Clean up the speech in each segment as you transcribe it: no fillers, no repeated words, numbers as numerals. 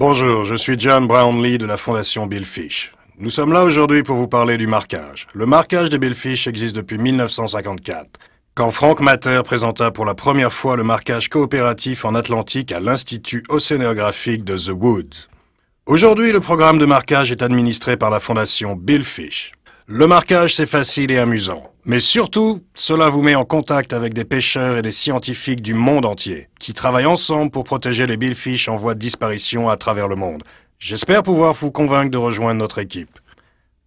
Bonjour, je suis John Brownlee de la Fondation Billfish. Nous sommes là aujourd'hui pour vous parler du marquage. Le marquage des Billfish existe depuis 1954, quand Frank Matter présenta pour la première fois le marquage coopératif en Atlantique à l'Institut océanographique de The Woods. Aujourd'hui, le programme de marquage est administré par la Fondation Billfish. Le marquage, c'est facile et amusant. Mais surtout, cela vous met en contact avec des pêcheurs et des scientifiques du monde entier, qui travaillent ensemble pour protéger les billfish en voie de disparition à travers le monde. J'espère pouvoir vous convaincre de rejoindre notre équipe.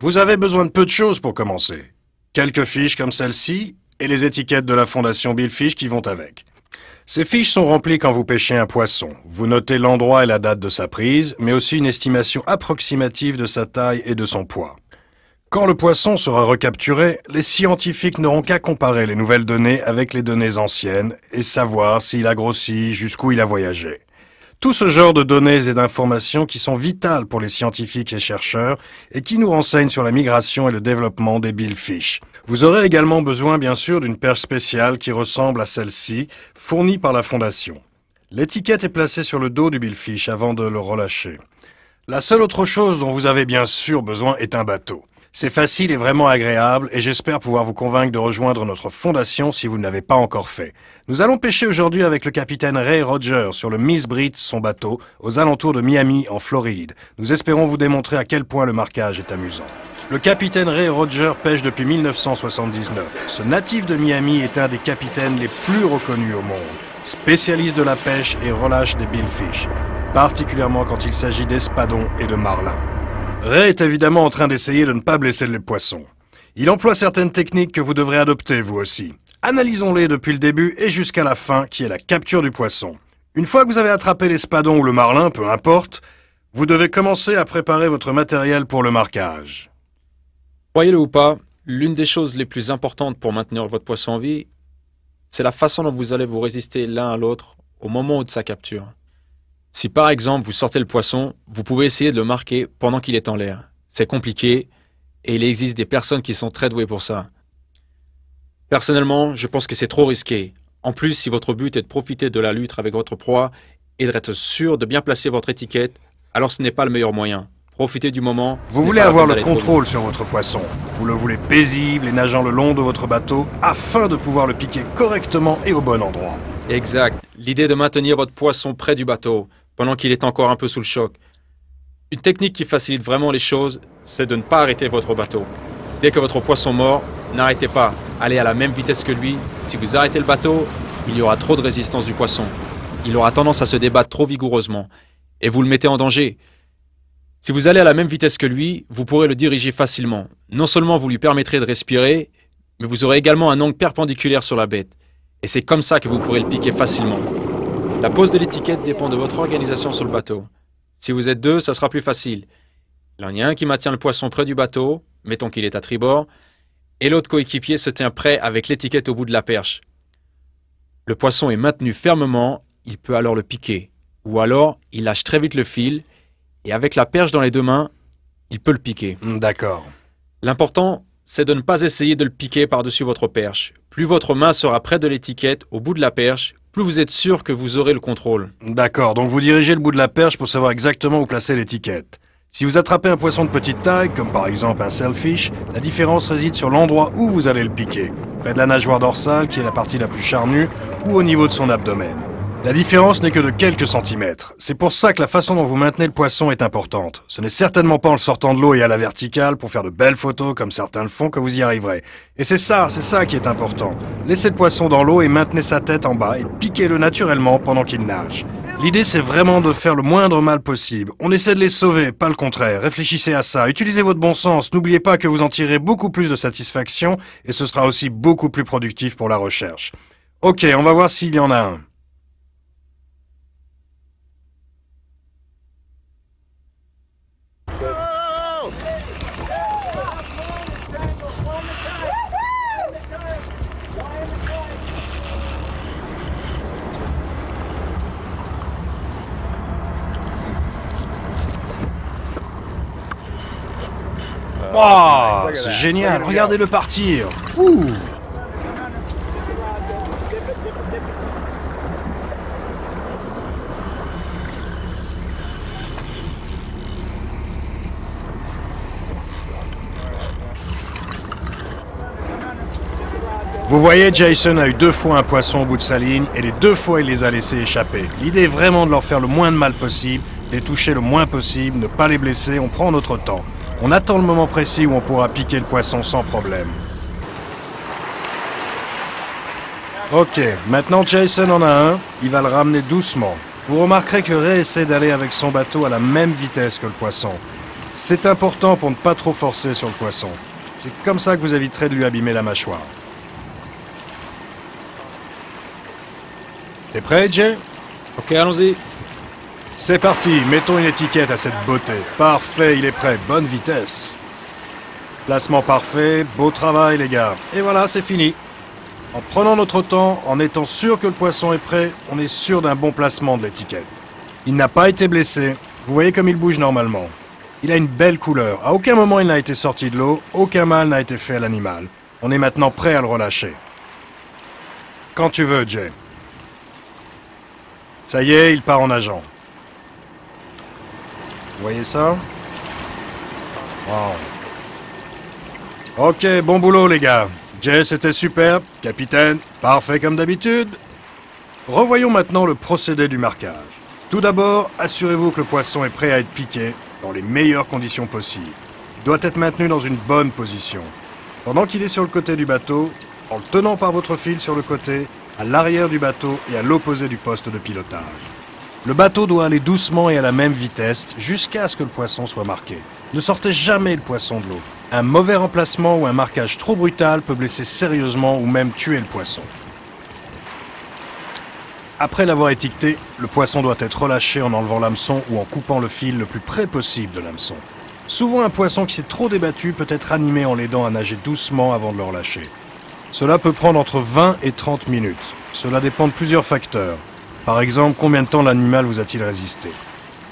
Vous avez besoin de peu de choses pour commencer. Quelques fiches comme celle-ci, et les étiquettes de la Fondation Billfish qui vont avec. Ces fiches sont remplies quand vous pêchez un poisson. Vous notez l'endroit et la date de sa prise, mais aussi une estimation approximative de sa taille et de son poids. Quand le poisson sera recapturé, les scientifiques n'auront qu'à comparer les nouvelles données avec les données anciennes et savoir s'il a grossi, jusqu'où il a voyagé. Tout ce genre de données et d'informations qui sont vitales pour les scientifiques et chercheurs et qui nous renseignent sur la migration et le développement des billfish. Vous aurez également besoin, bien sûr, d'une perche spéciale qui ressemble à celle-ci, fournie par la Fondation. L'étiquette est placée sur le dos du billfish avant de le relâcher. La seule autre chose dont vous avez bien sûr besoin est un bateau. C'est facile et vraiment agréable et j'espère pouvoir vous convaincre de rejoindre notre fondation si vous ne l'avez pas encore fait. Nous allons pêcher aujourd'hui avec le capitaine Ray Rogers sur le Miss Brit, son bateau, aux alentours de Miami, en Floride. Nous espérons vous démontrer à quel point le marquage est amusant. Le capitaine Ray Rogers pêche depuis 1979. Ce natif de Miami est un des capitaines les plus reconnus au monde. Spécialiste de la pêche et relâche des billfish, particulièrement quand il s'agit d'espadons et de marlins. Ray est évidemment en train d'essayer de ne pas blesser les poissons. Il emploie certaines techniques que vous devrez adopter vous aussi. Analysons-les depuis le début et jusqu'à la fin, qui est la capture du poisson. Une fois que vous avez attrapé l'espadon ou le marlin, peu importe, vous devez commencer à préparer votre matériel pour le marquage. Croyez-le ou pas, l'une des choses les plus importantes pour maintenir votre poisson en vie, c'est la façon dont vous allez vous résister l'un à l'autre au moment de sa capture. Si par exemple vous sortez le poisson, vous pouvez essayer de le marquer pendant qu'il est en l'air. C'est compliqué et il existe des personnes qui sont très douées pour ça. Personnellement, je pense que c'est trop risqué. En plus, si votre but est de profiter de la lutte avec votre proie et d'être sûr de bien placer votre étiquette, alors ce n'est pas le meilleur moyen. Profitez du moment. Vous voulez avoir le contrôle sur votre poisson. Vous le voulez paisible et nageant le long de votre bateau afin de pouvoir le piquer correctement et au bon endroit. Exact. L'idée de maintenir votre poisson près du bateau pendant qu'il est encore un peu sous le choc. Une technique qui facilite vraiment les choses, c'est de ne pas arrêter votre bateau. Dès que votre poisson mord, n'arrêtez pas. Allez à la même vitesse que lui. Si vous arrêtez le bateau, il y aura trop de résistance du poisson. Il aura tendance à se débattre trop vigoureusement. Et vous le mettez en danger. Si vous allez à la même vitesse que lui, vous pourrez le diriger facilement. Non seulement vous lui permettrez de respirer, mais vous aurez également un angle perpendiculaire sur la bête. Et c'est comme ça que vous pourrez le piquer facilement. La pose de l'étiquette dépend de votre organisation sur le bateau. Si vous êtes deux, ça sera plus facile. Il y en a un qui maintient le poisson près du bateau, mettons qu'il est à tribord, et l'autre coéquipier se tient prêt avec l'étiquette au bout de la perche. Le poisson est maintenu fermement, il peut alors le piquer. Ou alors, il lâche très vite le fil, et avec la perche dans les deux mains, il peut le piquer. D'accord. L'important, c'est de ne pas essayer de le piquer par-dessus votre perche. Plus votre main sera près de l'étiquette, au bout de la perche, plus vous êtes sûr que vous aurez le contrôle. D'accord, donc vous dirigez le bout de la perche pour savoir exactement où placer l'étiquette. Si vous attrapez un poisson de petite taille, comme par exemple un sailfish, la différence réside sur l'endroit où vous allez le piquer, près de la nageoire dorsale, qui est la partie la plus charnue, ou au niveau de son abdomen. La différence n'est que de quelques centimètres. C'est pour ça que la façon dont vous maintenez le poisson est importante. Ce n'est certainement pas en le sortant de l'eau et à la verticale pour faire de belles photos comme certains le font que vous y arriverez. Et c'est ça qui est important. Laissez le poisson dans l'eau et maintenez sa tête en bas et piquez-le naturellement pendant qu'il nage. L'idée, c'est vraiment de faire le moindre mal possible. On essaie de les sauver, pas le contraire. Réfléchissez à ça, utilisez votre bon sens. N'oubliez pas que vous en tirerez beaucoup plus de satisfaction et ce sera aussi beaucoup plus productif pour la recherche. Ok, on va voir s'il y en a un. Wow, c'est génial, regardez-le partir. Ouh. Vous voyez, Jason a eu 2 fois un poisson au bout de sa ligne et les 2 fois il les a laissés échapper. L'idée est vraiment de leur faire le moins de mal possible, les toucher le moins possible, ne pas les blesser, on prend notre temps. On attend le moment précis où on pourra piquer le poisson sans problème. Ok, maintenant Jason en a un, il va le ramener doucement. Vous remarquerez que Ray essaie d'aller avec son bateau à la même vitesse que le poisson. C'est important pour ne pas trop forcer sur le poisson. C'est comme ça que vous éviterez de lui abîmer la mâchoire. T'es prêt, Jay? Ok, allons-y. C'est parti, mettons une étiquette à cette beauté. Parfait, il est prêt, bonne vitesse. Placement parfait, beau travail les gars. Et voilà, c'est fini. En prenant notre temps, en étant sûr que le poisson est prêt, on est sûr d'un bon placement de l'étiquette. Il n'a pas été blessé, vous voyez comme il bouge normalement. Il a une belle couleur, à aucun moment il n'a été sorti de l'eau, aucun mal n'a été fait à l'animal. On est maintenant prêt à le relâcher. Quand tu veux, Jay. Ça y est, il part en nageant. Vous voyez ça? Wow. Ok, bon boulot les gars. Jay, c'était superbe. Capitaine, parfait comme d'habitude. Revoyons maintenant le procédé du marquage. Tout d'abord, assurez-vous que le poisson est prêt à être piqué dans les meilleures conditions possibles. Il doit être maintenu dans une bonne position. Pendant qu'il est sur le côté du bateau, en le tenant par votre fil sur le côté, à l'arrière du bateau et à l'opposé du poste de pilotage. Le bateau doit aller doucement et à la même vitesse jusqu'à ce que le poisson soit marqué. Ne sortez jamais le poisson de l'eau. Un mauvais remplacement ou un marquage trop brutal peut blesser sérieusement ou même tuer le poisson. Après l'avoir étiqueté, le poisson doit être relâché en enlevant l'hameçon ou en coupant le fil le plus près possible de l'hameçon. Souvent, un poisson qui s'est trop débattu peut être animé en l'aidant à nager doucement avant de le relâcher. Cela peut prendre entre 20 et 30 minutes. Cela dépend de plusieurs facteurs. Par exemple, combien de temps l'animal vous a-t-il résisté?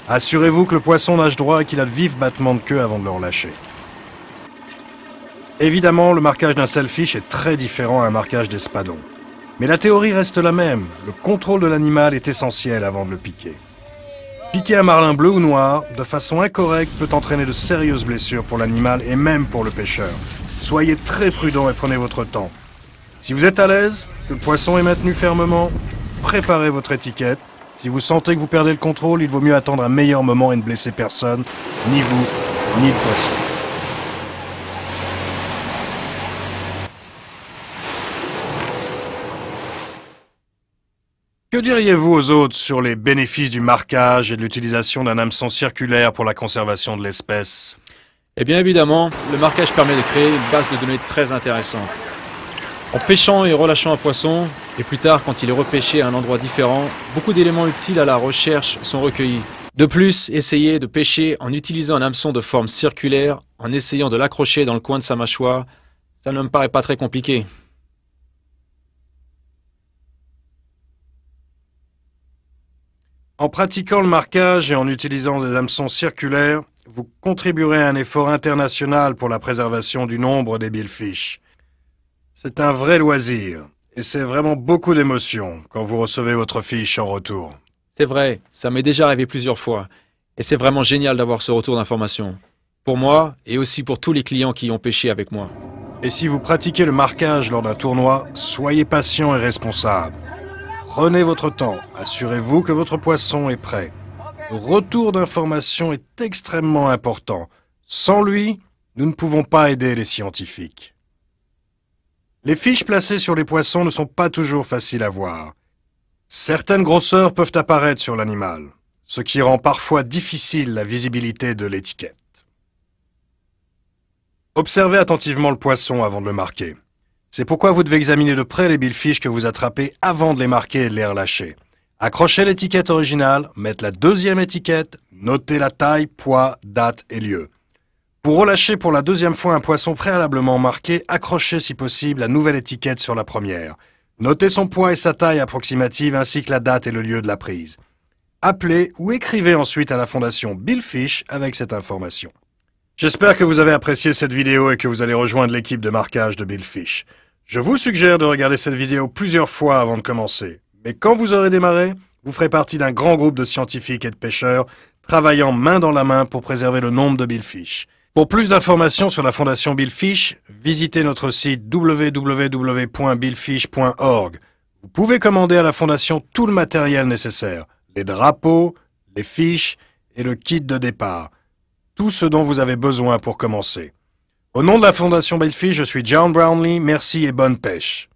Assurez-vous que le poisson nage droit et qu'il a de vifs battements de queue avant de le relâcher. Évidemment, le marquage d'un sailfish est très différent à un marquage d'espadon. Mais la théorie reste la même. Le contrôle de l'animal est essentiel avant de le piquer. Piquer un marlin bleu ou noir, de façon incorrecte, peut entraîner de sérieuses blessures pour l'animal et même pour le pêcheur. Soyez très prudent et prenez votre temps. Si vous êtes à l'aise, que le poisson est maintenu fermement, préparez votre étiquette. Si vous sentez que vous perdez le contrôle, il vaut mieux attendre un meilleur moment et ne blesser personne, ni vous, ni le poisson. Que diriez-vous aux autres sur les bénéfices du marquage et de l'utilisation d'un hameçon circulaire pour la conservation de l'espèce? Eh bien évidemment, le marquage permet de créer une base de données très intéressante. En pêchant et relâchant un poisson, et plus tard quand il est repêché à un endroit différent, beaucoup d'éléments utiles à la recherche sont recueillis. De plus, essayez de pêcher en utilisant un hameçon de forme circulaire, en essayant de l'accrocher dans le coin de sa mâchoire, ça ne me paraît pas très compliqué. En pratiquant le marquage et en utilisant des hameçons circulaires, vous contribuerez à un effort international pour la préservation du nombre des billfish. C'est un vrai loisir, et c'est vraiment beaucoup d'émotions quand vous recevez votre fiche en retour. C'est vrai, ça m'est déjà arrivé plusieurs fois, et c'est vraiment génial d'avoir ce retour d'information. Pour moi, et aussi pour tous les clients qui ont pêché avec moi. Et si vous pratiquez le marquage lors d'un tournoi, soyez patient et responsable. Prenez votre temps, assurez-vous que votre poisson est prêt. Le retour d'information est extrêmement important. Sans lui, nous ne pouvons pas aider les scientifiques. Les fiches placées sur les poissons ne sont pas toujours faciles à voir. Certaines grosseurs peuvent apparaître sur l'animal, ce qui rend parfois difficile la visibilité de l'étiquette. Observez attentivement le poisson avant de le marquer. C'est pourquoi vous devez examiner de près les billfish que vous attrapez avant de les marquer et de les relâcher. Accrochez l'étiquette originale, mettre la deuxième étiquette, notez la taille, poids, date et lieu. Pour relâcher pour la deuxième fois un poisson préalablement marqué, accrochez si possible la nouvelle étiquette sur la première. Notez son poids et sa taille approximative ainsi que la date et le lieu de la prise. Appelez ou écrivez ensuite à la fondation Billfish avec cette information. J'espère que vous avez apprécié cette vidéo et que vous allez rejoindre l'équipe de marquage de Billfish. Je vous suggère de regarder cette vidéo plusieurs fois avant de commencer. Mais quand vous aurez démarré, vous ferez partie d'un grand groupe de scientifiques et de pêcheurs travaillant main dans la main pour préserver le nombre de billfish. Pour plus d'informations sur la Fondation Bill Fish, visitez notre site www.billfish.org. Vous pouvez commander à la Fondation tout le matériel nécessaire, les drapeaux, les fiches et le kit de départ. Tout ce dont vous avez besoin pour commencer. Au nom de la Fondation Bill Fish, je suis John Brownlee, merci et bonne pêche.